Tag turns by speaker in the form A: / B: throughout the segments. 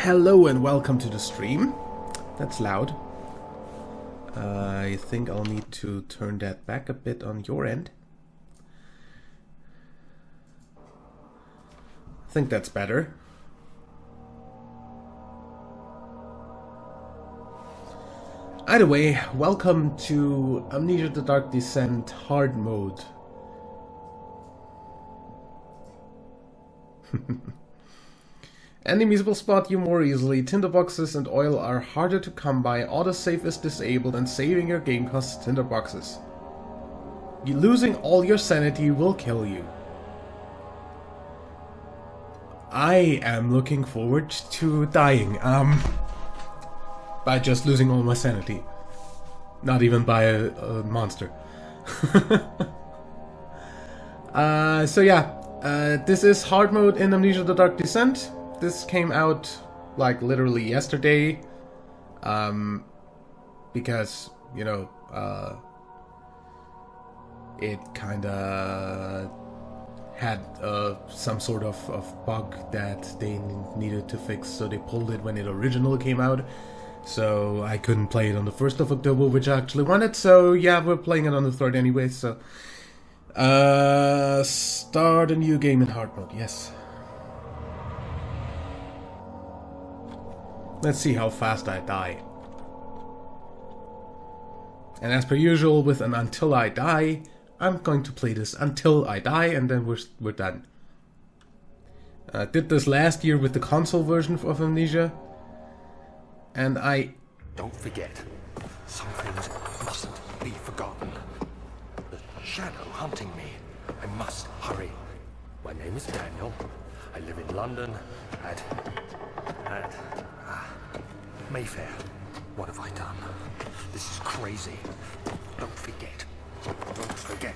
A: Hello and welcome to the stream. That's loud. I think I'll need to turn that back a bit on your end. I think that's better. Either way, welcome to Amnesia: The Dark Descent hard mode. Enemies will spot you more easily, tinderboxes and oil are harder to come by, autosave is disabled, and saving your game costs tinderboxes. Losing all your sanity will kill you. I am looking forward to dying, by just losing all my sanity. Not even by a monster. So yeah, this is hard mode in Amnesia: The Dark Descent. This came out like literally yesterday, because, you know, it kinda had some sort of bug that they needed to fix, so they pulled it when it originally came out. So I couldn't play it on the 1st of October, which I actually wanted, so yeah, we're playing it on the 3rd anyway, so... start a new game in hard mode, yes. Let's see how fast I die. And as per usual with an until I die, I'm going to play this until I die, and then we're done. I did this last year with the console version of Amnesia, and I...
B: Don't forget, some things mustn't be forgotten. The shadow hunting me. I must hurry. My name is Daniel. I live in London at Mayfair. What have I done? This is crazy. Don't forget. Don't forget.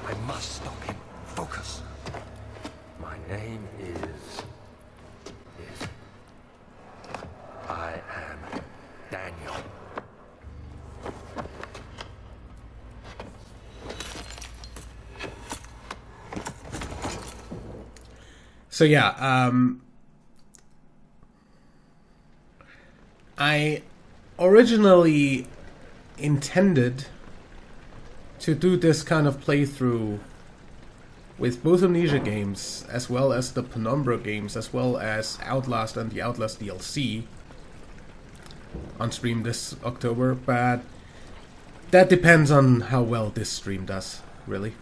B: I must stop him. Focus. My name is... I am Daniel.
A: So yeah, I originally intended to do this kind of playthrough with both Amnesia games, as well as the Penumbra games, as well as Outlast and the Outlast DLC on stream this October, but that depends on how well this stream does, really.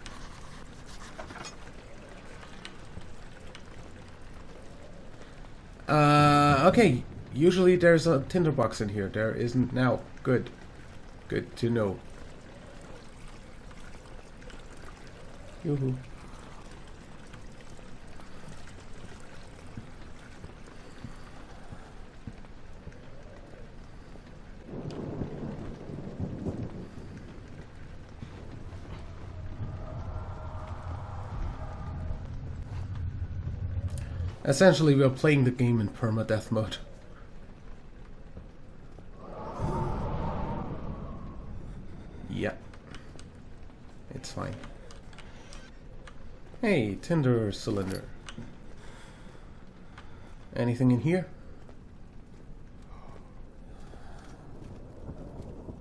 A: Okay, usually there's a tinderbox in here. There isn't now. Good. Good to know. Yoo-hoo. Essentially, we are playing the game in permadeath mode. Yeah. It's fine. Hey, tinder cylinder. Anything in here?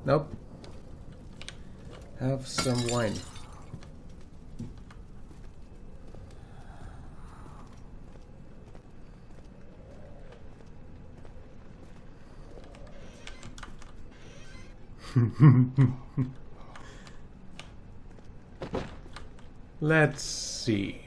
A: Nope. Have some wine. Let's see.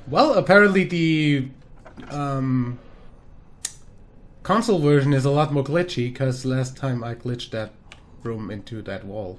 A: Well, apparently the console version is a lot more glitchy, because last time I glitched that room into that wall.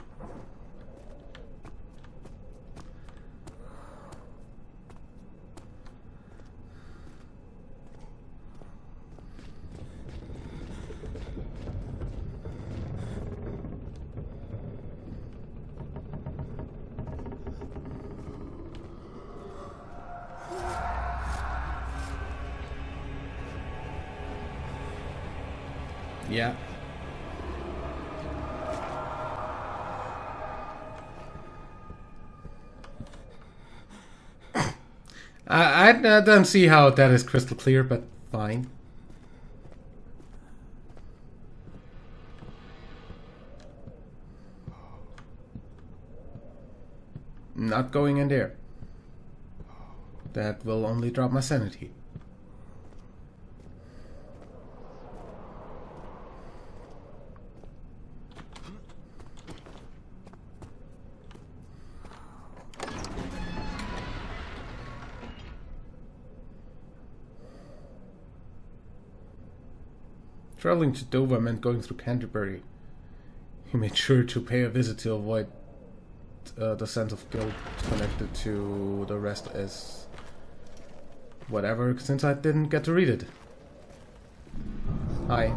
A: Yeah. I don't see how that is crystal clear, but fine. Not going in there. That will only drop my sanity. Traveling to Dover meant going through Canterbury. He made sure to pay a visit to avoid the sense of guilt connected to the rest as whatever, since I didn't get to read it. Hi.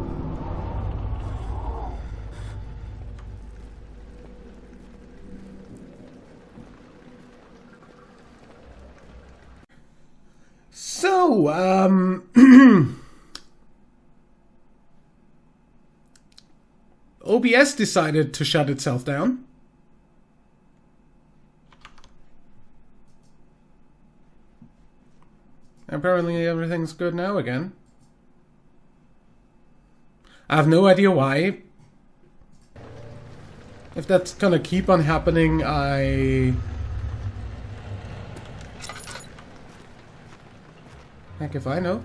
A: So, OBS decided to shut itself down. Apparently everything's good now again. I have no idea why. If that's gonna keep on happening, heck if I know.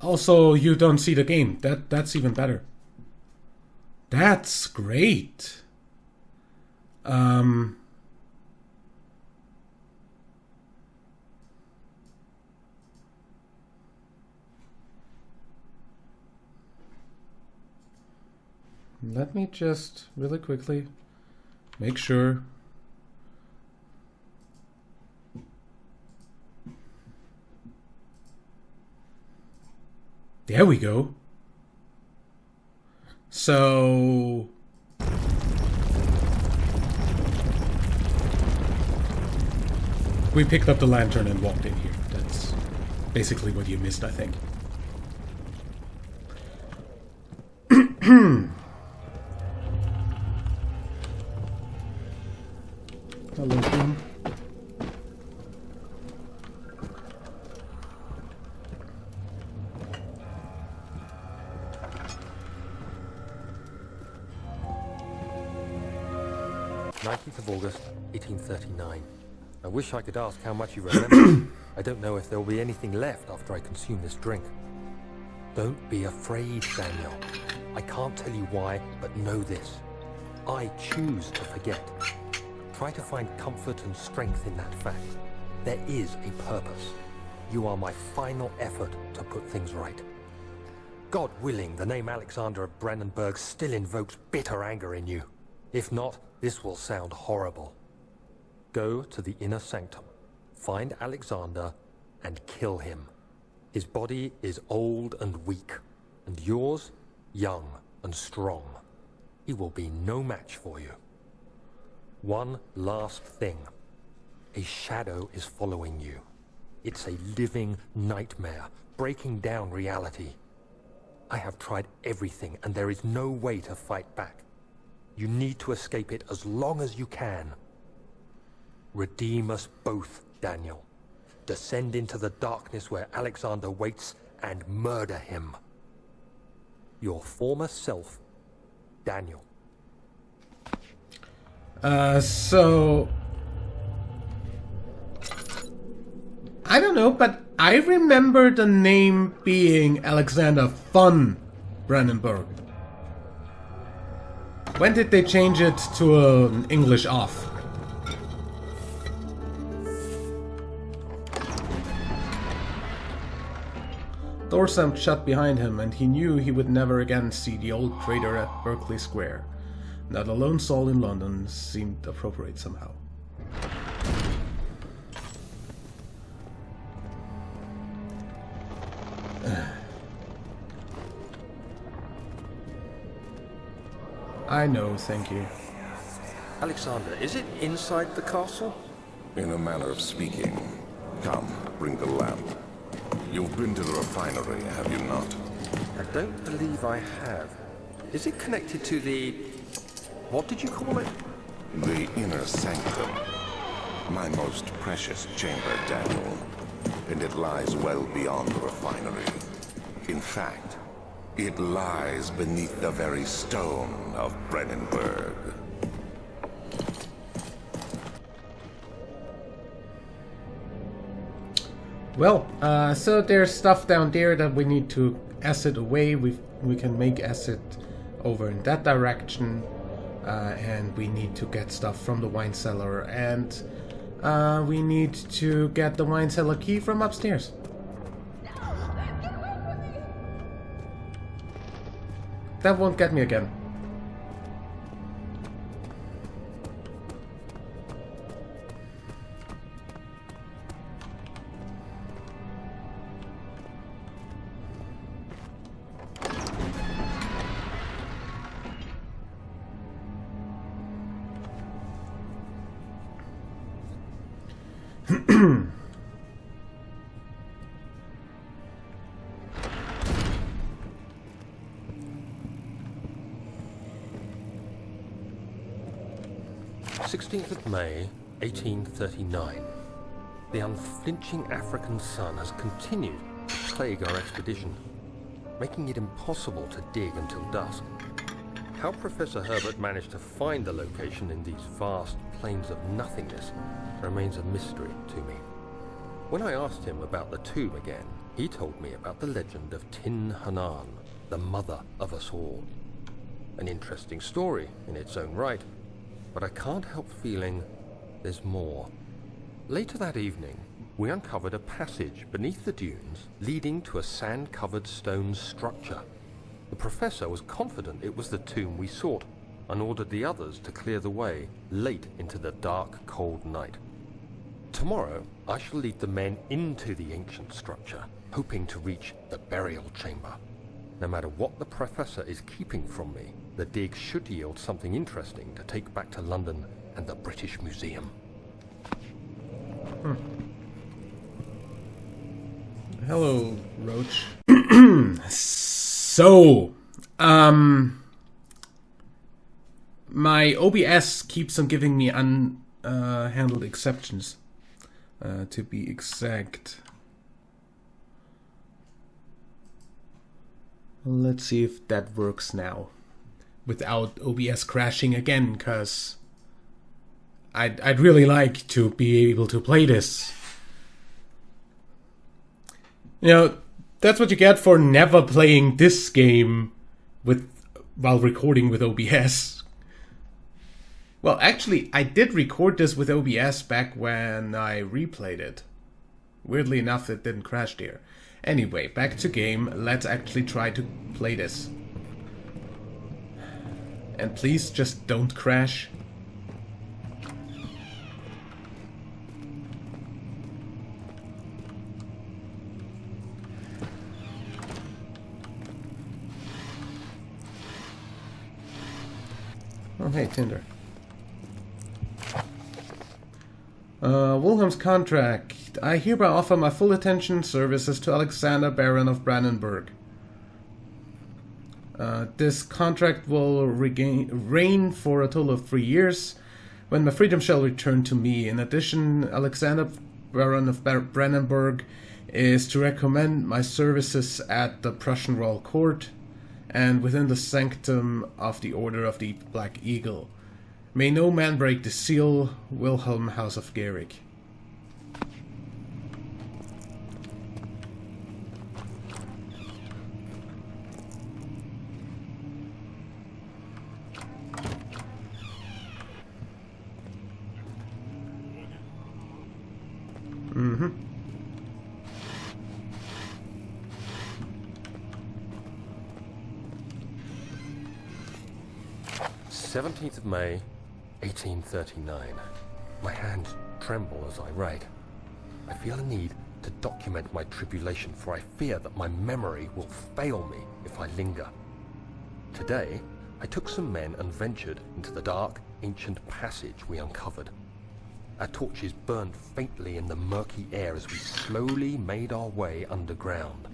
A: Also, you don't see the game. That's even better. That's great. Let me just really quickly make sure. There we go. So we picked up the lantern and walked in here. That's basically what you missed, I think. Hello, Tim.
B: Of August, 1839. I wish I could ask how much you remember. I don't know if there will be anything left after I consume this drink. Don't be afraid, Daniel. I can't tell you why, but know this. I choose to forget. Try to find comfort and strength in that fact. There is a purpose. You are my final effort to put things right. God willing, the name Alexander of Brandenburg still invokes bitter anger in you. If not, this will sound horrible. Go to the inner sanctum, find Alexander, and kill him. His body is old and weak, and yours, young and strong. He will be no match for you. One last thing. A shadow is following you. It's a living nightmare, breaking down reality. I have tried everything, and there is no way to fight back. You need to escape it as long as you can. Redeem us both, Daniel. Descend into the darkness where Alexander waits and murder him. Your former self, Daniel.
A: So I don't know, but I remember the name being Alexander von Brandenburg. When did they change it to an English off? Door slammed shut behind him, and he knew he would never again see the old trader at Berkeley Square. Not a lone soul in London seemed appropriate somehow. I know, thank you.
B: Alexander, is it inside the castle?
C: In a manner of speaking. Come, bring the lamp. You've been to the refinery, have you not?
B: I don't believe I have. Is it connected to the... what did you call it?
C: The inner sanctum. My most precious chamber, Daniel. And it lies well beyond the refinery. In fact, it lies beneath the very stone of Brennenburg.
A: Well, so there's stuff down there that we need to acid away. We can make acid over in that direction, and we need to get stuff from the wine cellar, and we need to get the wine cellar key from upstairs. That won't get me again.
B: May 1839. The unflinching African sun has continued to plague our expedition, making it impossible to dig until dusk. How Professor Herbert managed to find the location in these vast plains of nothingness remains a mystery to me. When I asked him about the tomb again, he told me about the legend of Tin Hanan, the mother of us all. An interesting story in its own right, but I can't help feeling there's more. Later that evening, we uncovered a passage beneath the dunes leading to a sand-covered stone structure. The professor was confident it was the tomb we sought and ordered the others to clear the way late into the dark, cold night. Tomorrow, I shall lead the men into the ancient structure, hoping to reach the burial chamber. No matter what the professor is keeping from me, the dig should yield something interesting to take back to London and the British Museum.
A: Hello, Roach. So, my OBS keeps on giving me unhandled exceptions, to be exact. Let's see if that works now, without OBS crashing again, because I'd really like to be able to play this. You know, that's what you get for never playing this game while recording with OBS. Well, actually, I did record this with OBS back when I replayed it. Weirdly enough, it didn't crash there. Anyway, back to game. Let's actually try to play this. And please just don't crash. Oh, hey, Tinder. Wilhelm's contract. I hereby offer my full attention services to Alexander, Baron of Brandenburg. This contract will reign for a total of 3 years, when my freedom shall return to me. In addition, Alexander, Baron of Brandenburg, is to recommend my services at the Prussian Royal Court and within the sanctum of the Order of the Black Eagle. May no man break the seal. Wilhelm, House of Gehrig. Mm-hmm.
B: 17th of May, 1839. My hands tremble as I write. I feel a need to document my tribulation, for I fear that my memory will fail me if I linger. Today, I took some men and ventured into the dark, ancient passage we uncovered. Our torches burned faintly in the murky air as we slowly made our way underground.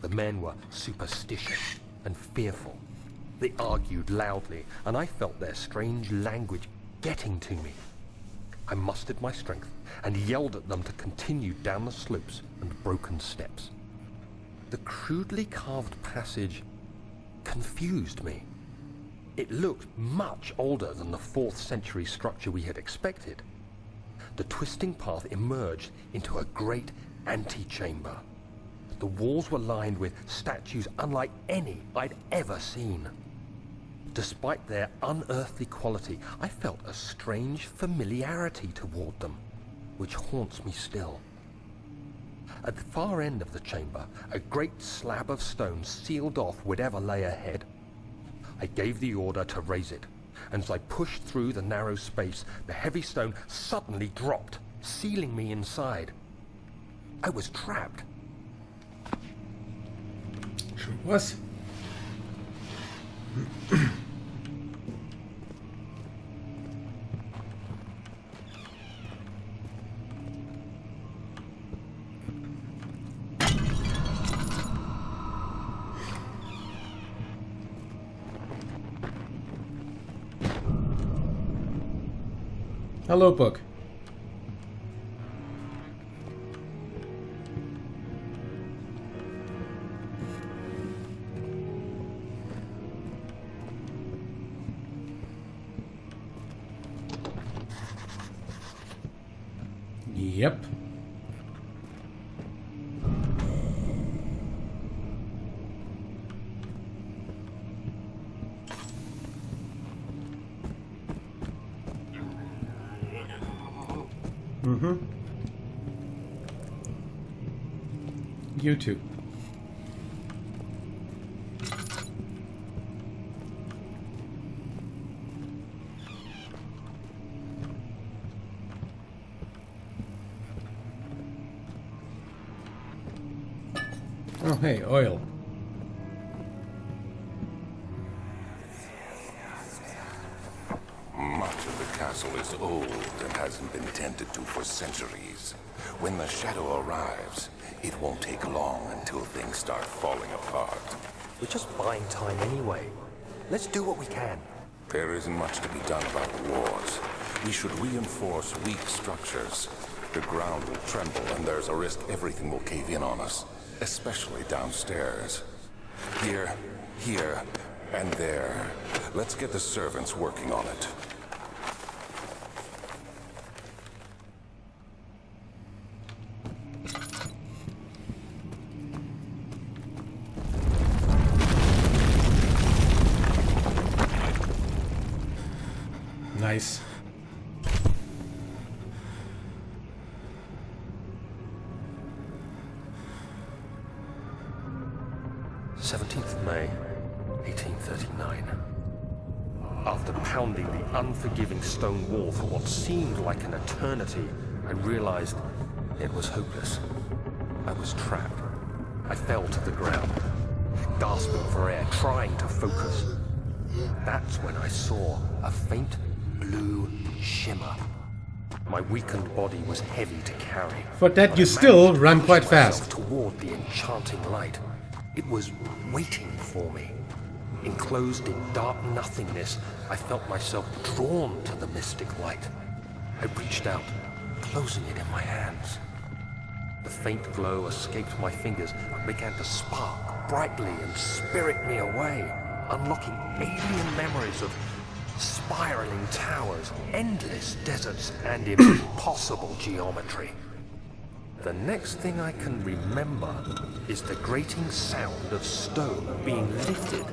B: The men were superstitious and fearful. They argued loudly, and I felt their strange language getting to me. I mustered my strength and yelled at them to continue down the slopes and broken steps. The crudely carved passage confused me. It looked much older than the 4th century structure we had expected. The twisting path emerged into a great antechamber. The walls were lined with statues unlike any I'd ever seen. Despite their unearthly quality, I felt a strange familiarity toward them, which haunts me still. At the far end of the chamber, a great slab of stone sealed off whatever lay ahead. I gave the order to raise it, and as I pushed through the narrow space, the heavy stone suddenly dropped, sealing me inside. I was trapped.
A: Sure was. Hello, book. Yep. You too. Oh, hey, oil.
C: Much of the castle is old and hasn't been tended to for centuries. When the shadow arrives, it won't take long until things start falling apart.
B: We're just buying time anyway. Let's do what we can.
C: There isn't much to be done about the wars. We should reinforce weak structures. The ground will tremble and there's a risk everything will cave in on us, especially downstairs. Here, and there. Let's get the servants working on it.
A: Nice.
B: May 1839. After pounding the unforgiving stone wall for what seemed like an eternity, I realized it was hopeless. I was trapped. I fell to the ground, gasping for air, trying to focus. That's when I saw a faint blue shimmer. My weakened body was heavy to carry.
A: For that, you still run quite fast.
B: Toward the enchanting light. It was waiting for me. Enclosed in dark nothingness, I felt myself drawn to the mystic light. I reached out, closing it in my hands. The faint glow escaped my fingers and began to spark brightly and spirit me away, unlocking alien memories of spiraling towers, endless deserts, and impossible geometry. The next thing I can remember is the grating sound of stone being lifted,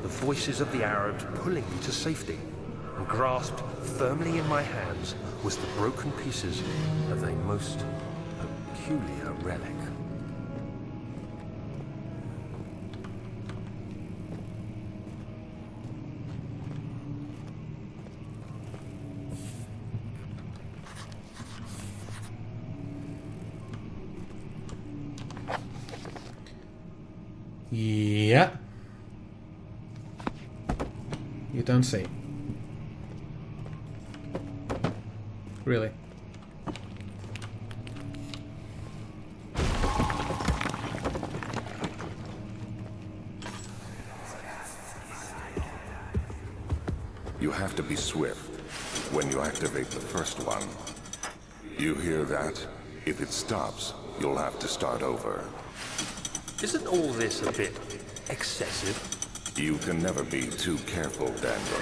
B: the voices of the Arabs pulling me to safety, and grasped firmly in my hands was the broken pieces of a most peculiar relic.
A: Yeah. You don't say. Really.
C: You have to be swift when you activate the first one. You hear that? If it stops, you'll have to start over.
B: Isn't all this a bit excessive?
C: You can never be too careful, Daniel.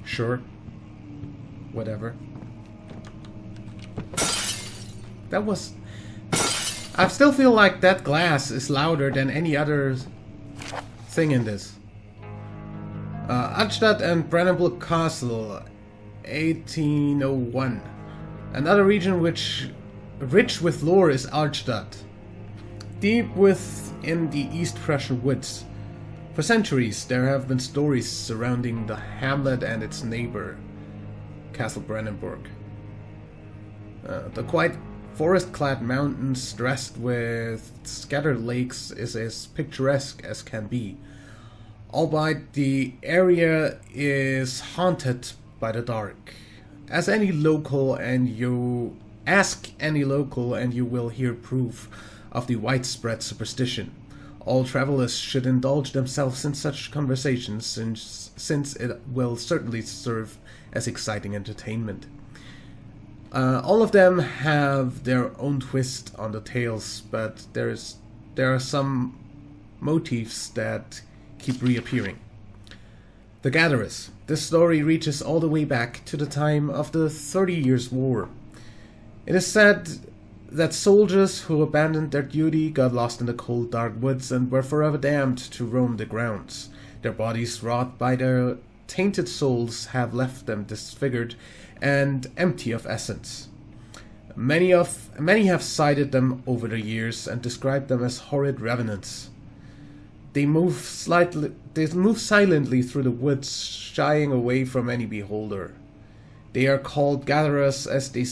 A: Sure. Whatever. That was... I still feel like that glass is louder than any other thing in this. Altstadt and Brandenburg Castle, 1801. Another region which rich with lore is Altstadt, deep within the East Prussian woods. For centuries there have been stories surrounding the hamlet and its neighbor, Castle Brandenburg. The quiet forest-clad mountains dressed with scattered lakes is as picturesque as can be, albeit the area is haunted by the dark. Ask any local and you will hear proof of the widespread superstition. All travelers should indulge themselves in such conversations since it will certainly serve as exciting entertainment. All of them have their own twist on the tales, but there are some motifs that keep reappearing. The Gatherers. This story reaches all the way back to the time of the 30 Years' War. It is said that soldiers who abandoned their duty got lost in the cold, dark woods and were forever damned to roam the grounds. Their bodies, wrought by their tainted souls, have left them disfigured and empty of essence. Many have cited them over the years and described them as horrid revenants. They move silently through the woods, shying away from any beholder. They are called gatherers as they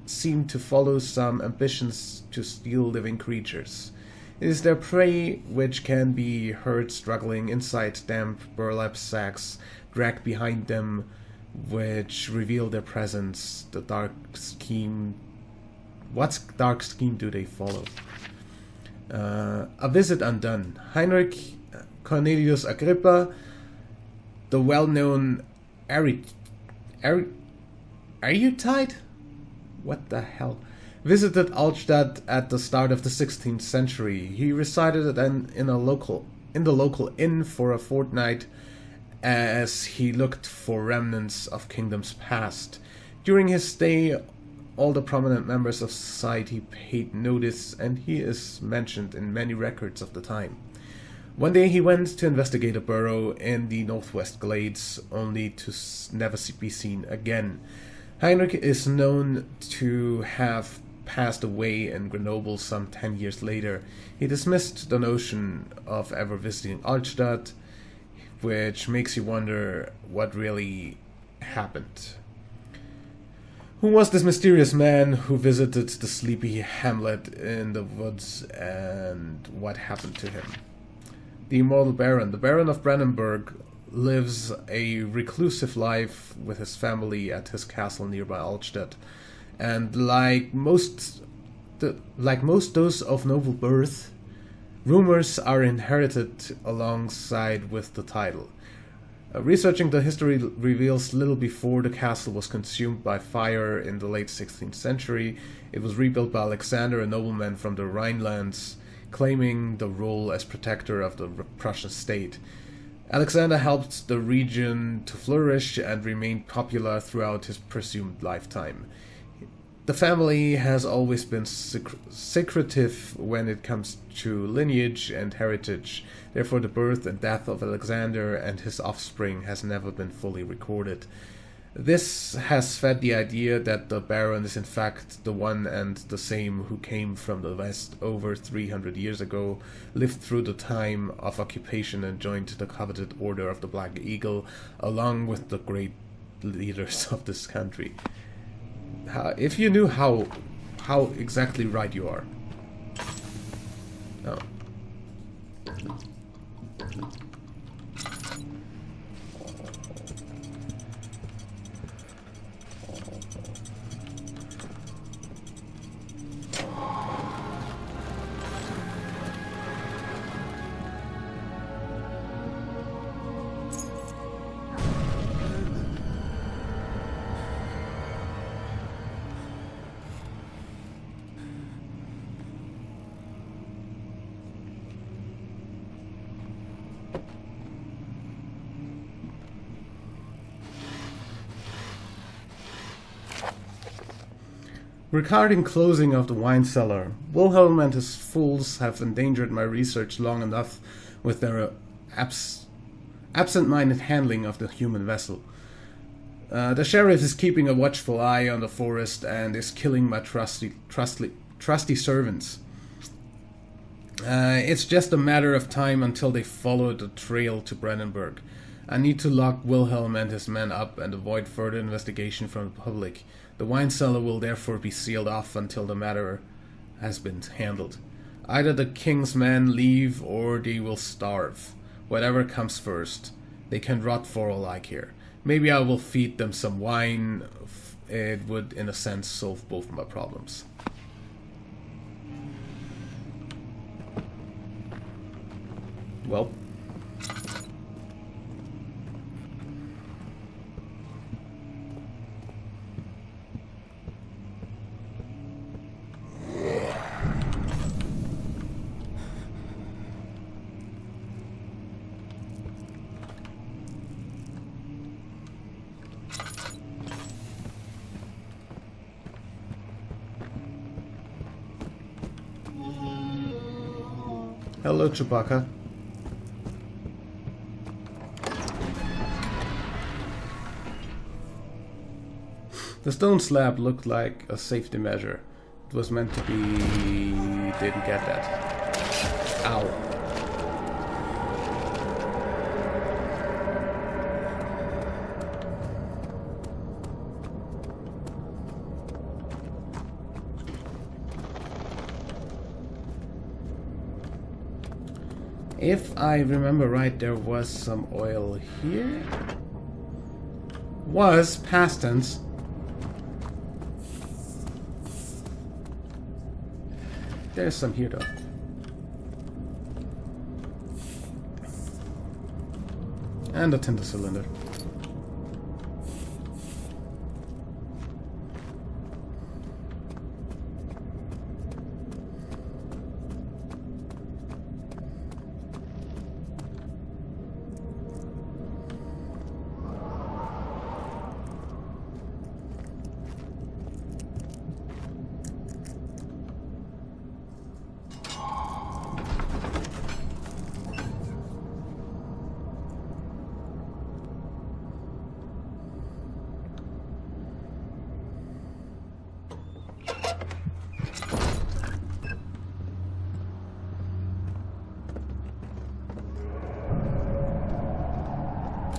A: seem to follow some ambitions to steal living creatures. It is their prey which can be heard struggling inside damp burlap sacks dragged behind them, which reveal their presence. The dark scheme. What dark scheme do they follow? A Visit Undone. Heinrich Cornelius Agrippa, the well-known erudite? What the hell? Visited Altstadt at the start of the 16th century. He resided in the local inn for a fortnight as he looked for remnants of kingdoms past. During his stay, all the prominent members of society paid notice, and he is mentioned in many records of the time. One day he went to investigate a burrow in the northwest glades, only to never be seen again. Heinrich is known to have passed away in Grenoble some 10 years later. He dismissed the notion of ever visiting Altstadt, which makes you wonder what really happened. Who was this mysterious man who visited the sleepy hamlet in the woods, and what happened to him? The immortal Baron. The Baron of Brandenburg lives a reclusive life with his family at his castle nearby Altstadt, and like most those of noble birth, rumors are inherited alongside with the title. Researching the history reveals little before the castle was consumed by fire in the late 16th century. It was rebuilt by Alexander, a nobleman from the Rhinelands, claiming the role as protector of the Prussian state. Alexander helped the region to flourish and remained popular throughout his presumed lifetime. The family has always been secretive when it comes to lineage and heritage. Therefore, the birth and death of Alexander and his offspring has never been fully recorded. This has fed the idea that the Baron is in fact the one and the same who came from the West over 300 years ago, lived through the time of occupation and joined the coveted Order of the Black Eagle, along with the great leaders of this country. If you knew how exactly right you are. Oh. Regarding closing of the wine cellar, Wilhelm and his fools have endangered my research long enough with their absent-minded handling of the human vessel. The sheriff is keeping a watchful eye on the forest and is killing my trusty servants. It's just a matter of time until they follow the trail to Brandenburg. I need to lock Wilhelm and his men up and avoid further investigation from the public. The wine cellar will therefore be sealed off until the matter has been handled. Either the king's men leave or they will starve. Whatever comes first. They can rot for all I care. Maybe I will feed them some wine. It would, in a sense, solve both my problems. Well. Hello, Chewbacca. The stone slab looked like a safety measure. It was meant to be... Didn't get that. Ow. If I remember right, there was some oil here. Was past tense. There's some here though. And a tinder cylinder.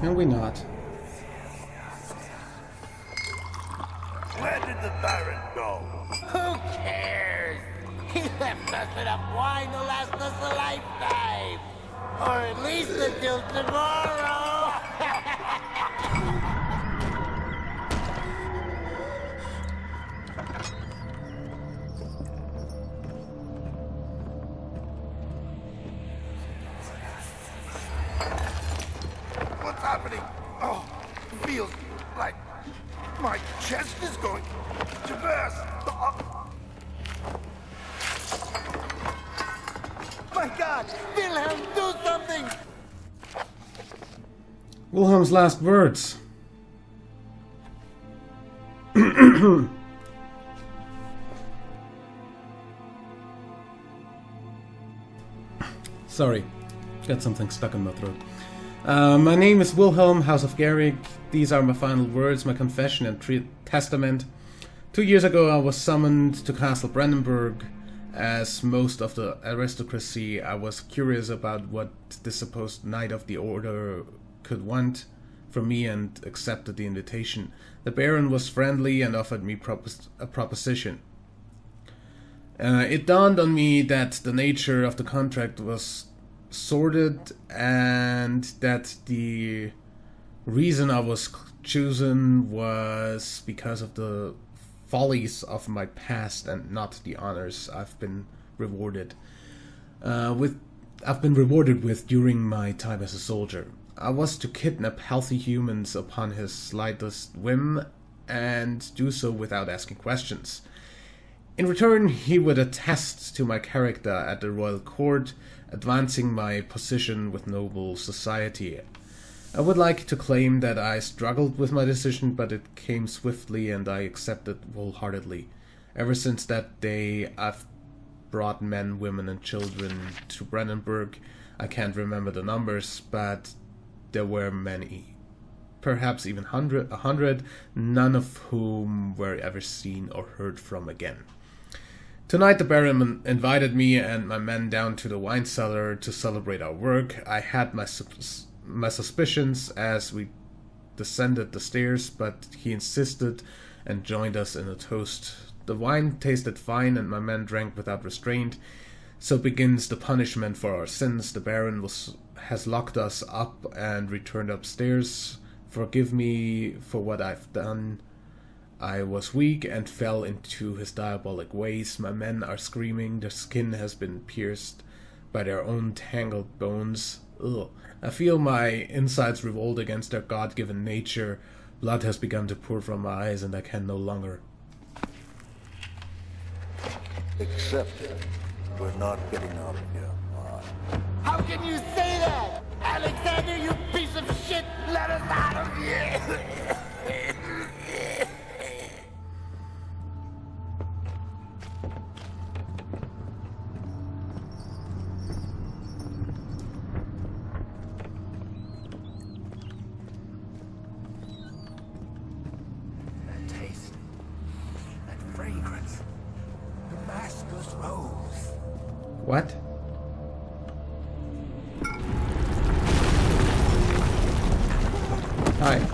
A: Can we not?
D: Where did the Baron go?
E: Who cares? He left us enough wine to last us a lifetime. Or at least until tomorrow.
D: What's happening? Oh, it feels like my chest is going to burst.
E: My God! Wilhelm, do something!
A: Wilhelm's last words. Sorry, got something stuck in my throat. My name is Wilhelm, House of Garrick. These are my final words, my confession and testament. 2 years ago I was summoned to Castle Brandenburg. As most of the aristocracy, I was curious about what the supposed Knight of the Order could want from me and accepted the invitation. The Baron was friendly and offered me a proposition. It dawned on me that the nature of the contract was sordid and that the reason I was chosen was because of the follies of my past and not the honors I've been rewarded with during my time as a soldier. I was to kidnap healthy humans upon his slightest whim and do so without asking questions. In return, he would attest to my character at the royal court, advancing my position with noble society. I would like to claim that I struggled with my decision, but it came swiftly and I accepted wholeheartedly. Ever since that day, I've brought men, women, and children to Brandenburg. I can't remember the numbers, but there were many. Perhaps even a hundred, none of whom were ever seen or heard from again. Tonight the Baron invited me and my men down to the wine cellar to celebrate our work. I had my suspicions as we descended the stairs, but he insisted and joined us in a toast. The wine tasted fine and my men drank without restraint. So begins the punishment for our sins. The Baron has locked us up and returned upstairs. Forgive me for what I've done. I was weak and fell into his diabolic ways. My men are screaming. Their skin has been pierced by their own tangled bones. Ugh. I feel my insides revolt against their God-given nature. Blood has begun to pour from my eyes and I can no longer.
D: Accept it. We're not getting out of here.
E: How can you say that? Alexander, you piece of shit! Let us out of here!
B: That taste, that fragrance, Damascus rose.
A: What? Hi.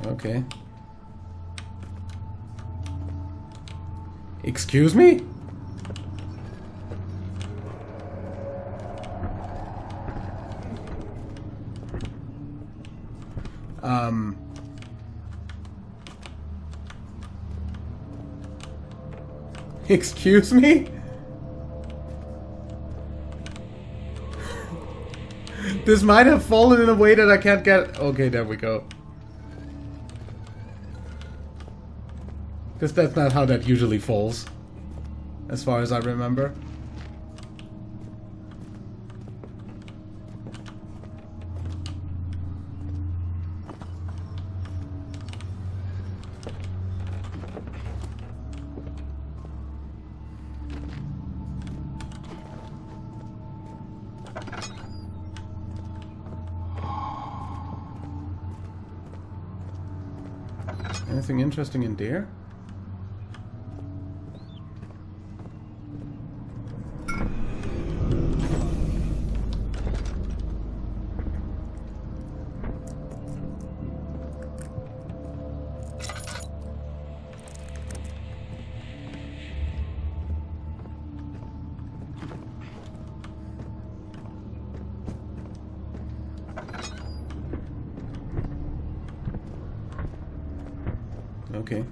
A: Okay. Excuse me? Excuse me? This might have fallen in a way that I can't get... Okay, there we go. Because that's not how that usually falls, as far as I remember. Anything interesting in there? Okay.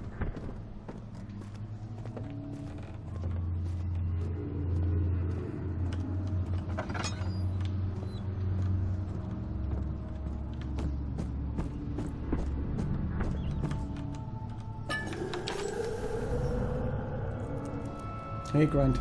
A: Hey, Grant.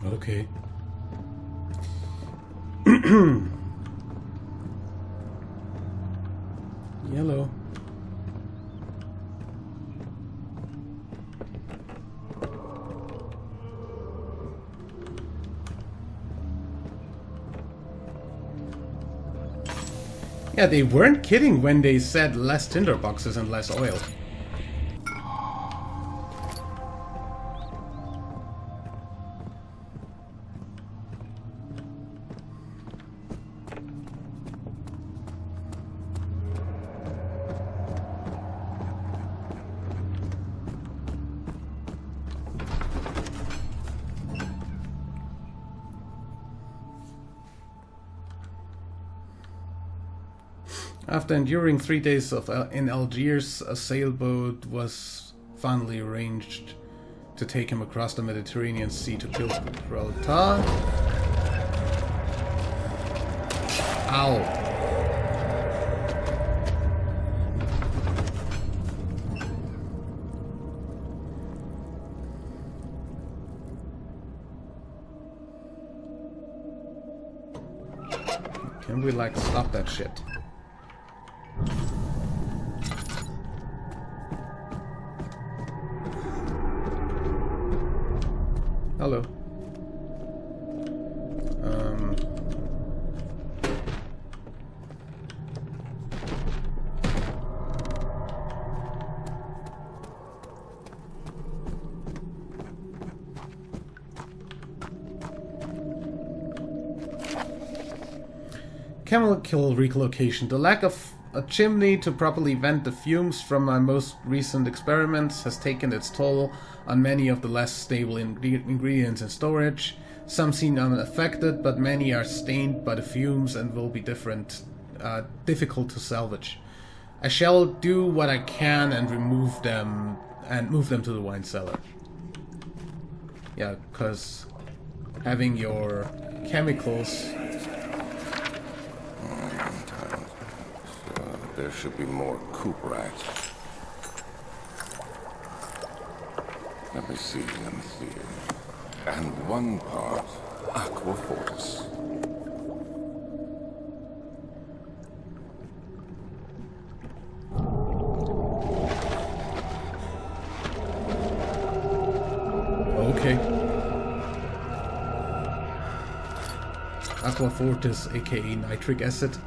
A: Okay. Yellow. Yeah, they weren't kidding when they said less tinder boxes and less oil. After enduring 3 days in Algiers, a sailboat was finally arranged to take him across the Mediterranean Sea to Gibraltar. Ow. Can we, like, stop that shit? Hello. Chemical relocation. The lack of a chimney to properly vent the fumes from my most recent experiments has taken its toll on many of the less stable ingredients in storage. Some seem unaffected, but many are stained by the fumes and will be difficult to salvage. I shall do what I can and remove them and move them to the wine cellar. Yeah, because having your chemicals.
C: There should be more cuprite. Let me see. And 1 part aqua fortis.
A: Okay. Aqua fortis, aka nitric acid.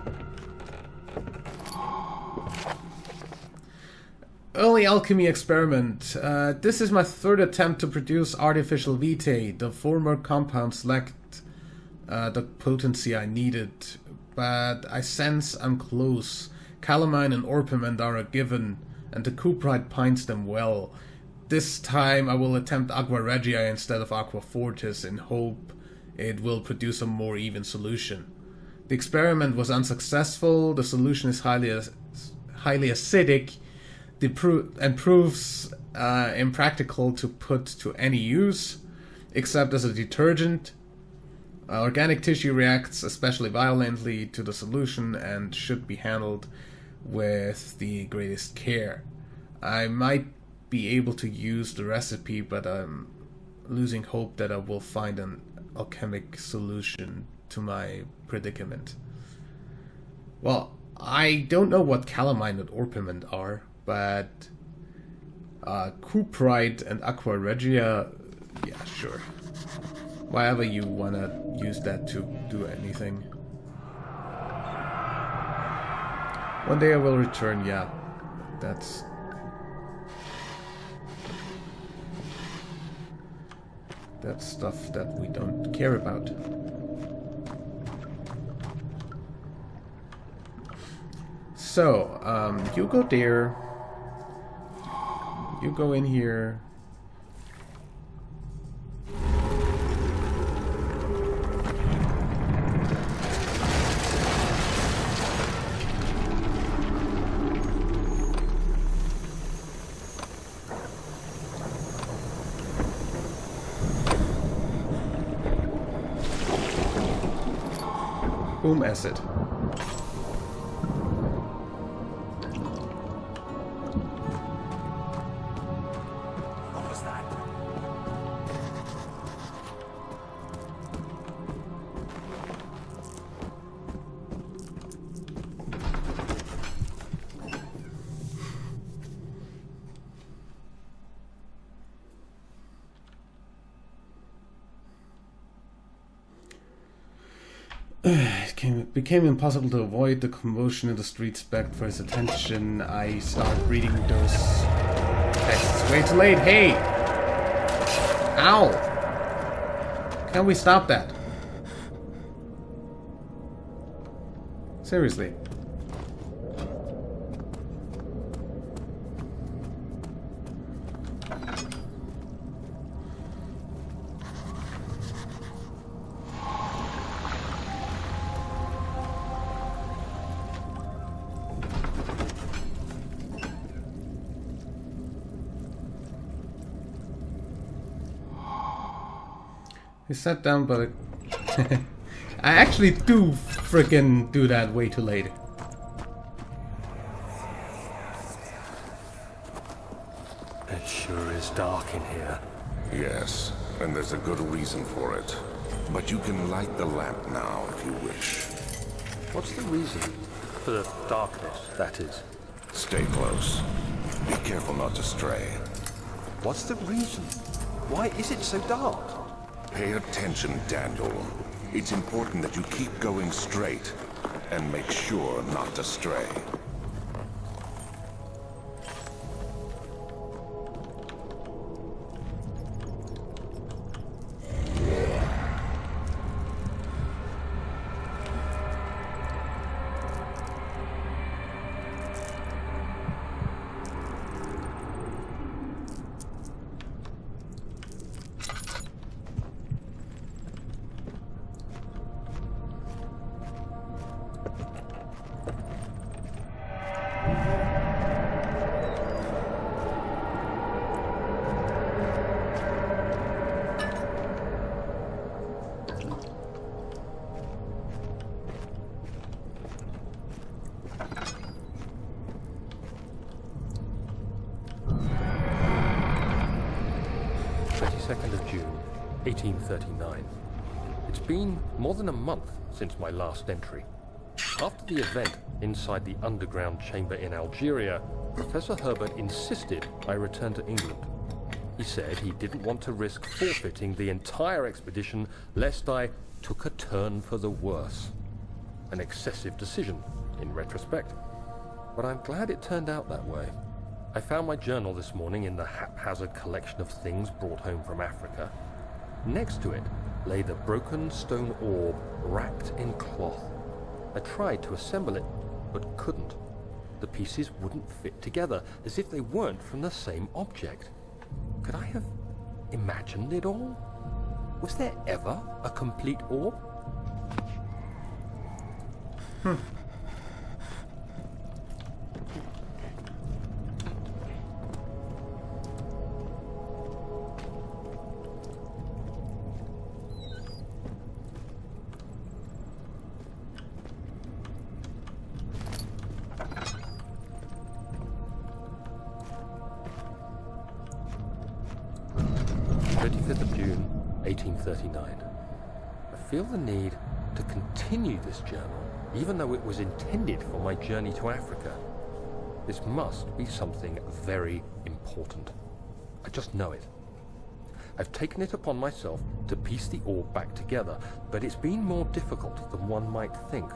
A: Early alchemy experiment. This is my 3rd attempt to produce artificial vitae. The former compounds lacked the potency I needed, but I sense I'm close. Calamine and orpiment are a given, and the cuprite pints them well. This time I will attempt aqua regia instead of aqua fortis in hope it will produce a more even solution. The experiment was unsuccessful. The solution is highly acidic and proves impractical to put to any use, except as a detergent. Organic tissue reacts especially violently to the solution and should be handled with the greatest care. I might be able to use the recipe, but I'm losing hope that I will find an alchemic solution to my predicament. Well, I don't know what calamine and orpiment are, but cuprite and aqua regia, yeah, sure. Whatever you wanna use that to do anything. One day I will return, yeah. That's stuff that we don't care about. So, you go there. You go in here. Boom acid.
B: What was that?
A: It became impossible to avoid the commotion in the streets begged for his attention. I started reading those texts. Way too late. Hey! Ow! Can we stop that? Seriously. He sat down, but I actually do frickin' do that way too late.
B: It sure is dark in here.
C: Yes, and there's a good reason for it. But you can light the lamp now if you wish.
B: What's the reason? For the darkness, that is.
C: Stay close. Be careful not to stray.
B: What's the reason? Why is it so dark?
C: Pay attention, Daniel. It's important that you keep going straight and make sure not to stray.
B: June, 1839. It's been more than a month since my last entry. After the event inside the underground chamber in Algeria, Professor Herbert insisted I return to England. He said he didn't want to risk forfeiting the entire expedition lest I took a turn for the worse. An excessive decision, in retrospect. But I'm glad it turned out that way. I found my journal this morning in the haphazard collection of things brought home from Africa. Next to it lay the broken stone orb wrapped in cloth. I tried to assemble it, but couldn't. The pieces wouldn't fit together, as if they weren't from the same object. Could I have imagined it all? Was there ever a complete orb? 25th of June, 1839. I feel the need to continue this journal, even though it was intended for my journey to Africa. This must be something very important. I just know it. I've taken it upon myself to piece the orb back together, but it's been more difficult than one might think.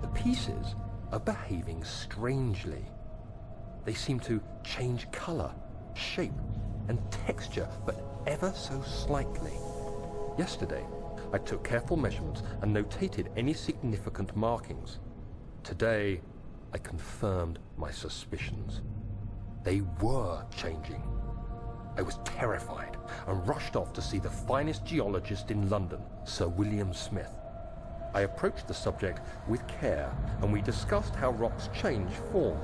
B: The pieces are behaving strangely. They seem to change color, shape, and texture, but ever so slightly. Yesterday, I took careful measurements and notated any significant markings. Today, I confirmed my suspicions. They were changing. I was terrified and rushed off to see the finest geologist in London, Sir William Smith. I approached the subject with care, and we discussed how rocks change form.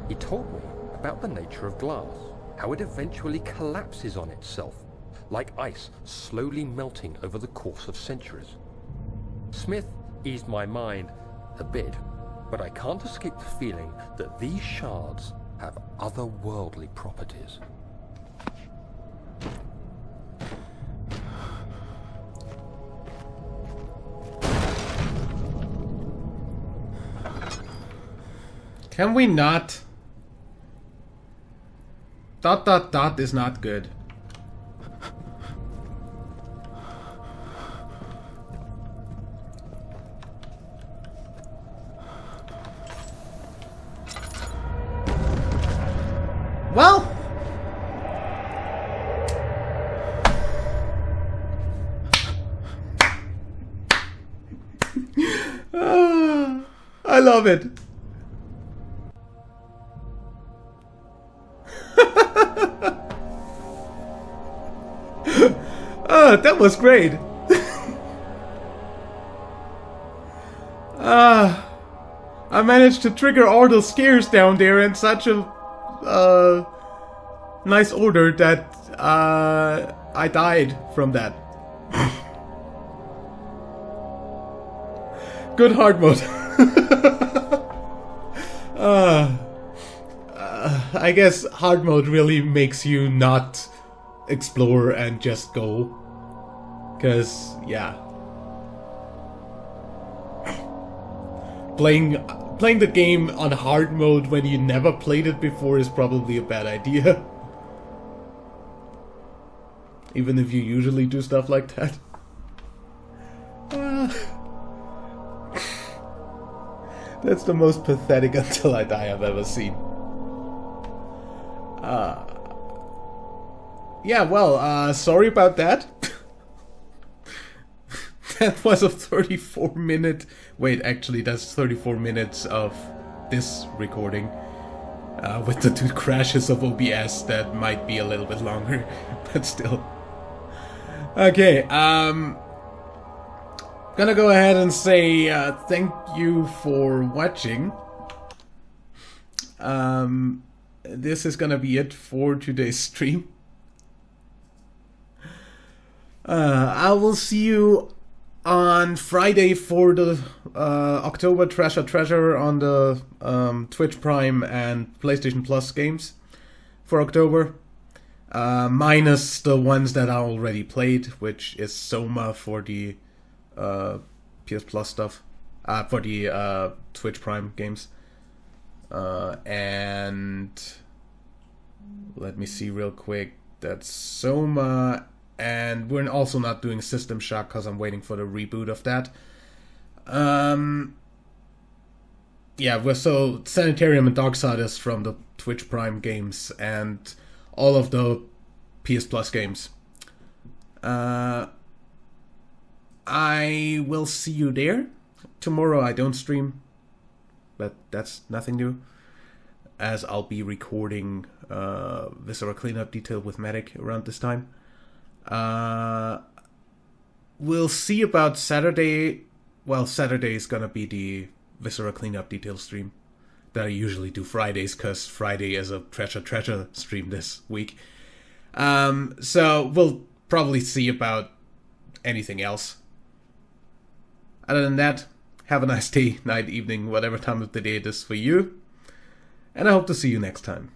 B: He told me about the nature of glass, how it eventually collapses on itself, like ice slowly melting over the course of centuries. Smith eased my mind a bit, but I can't escape the feeling that these shards have otherworldly properties.
A: Can we not? ... is not good. Well, I love it. That was great. I managed to trigger all those scares down there in such a nice order that I died from that. Good hard mode. I guess hard mode really makes you not explore and just go. Cause yeah. Playing the game on hard mode when you never played it before is probably a bad idea. Even if you usually do stuff like that. That's the most pathetic Until I Die I've ever seen. Yeah, well, sorry about that. That was a 34-minute... Wait, actually, that's 34 minutes of this recording. With the 2 crashes of OBS, that might be a little bit longer, but still. Okay, gonna go ahead and say thank you for watching. This is gonna be it for today's stream. I will see you on Friday for the October Treasure on the Twitch Prime and PlayStation Plus games for October. Minus the ones that I already played, which is Soma for the PS Plus stuff, for the Twitch Prime games. And let me see real quick. That's Soma, and we're also not doing System Shock because I'm waiting for the reboot of that. Yeah, so Sanitarium and Darksiders from the Twitch Prime games, and all of the PS Plus games. I will see you there. Tomorrow I don't stream, but that's nothing new, as I'll be recording Viscera Cleanup Detail with Medic around this time. We'll see about Saturday. Well, Saturday is gonna be the Viscera Cleanup Detail stream that I usually do Fridays, because Friday is a treasure stream this week. So we'll probably see about anything else. Other than that, have a nice day, night, evening, whatever time of the day it is for you. And I hope to see you next time.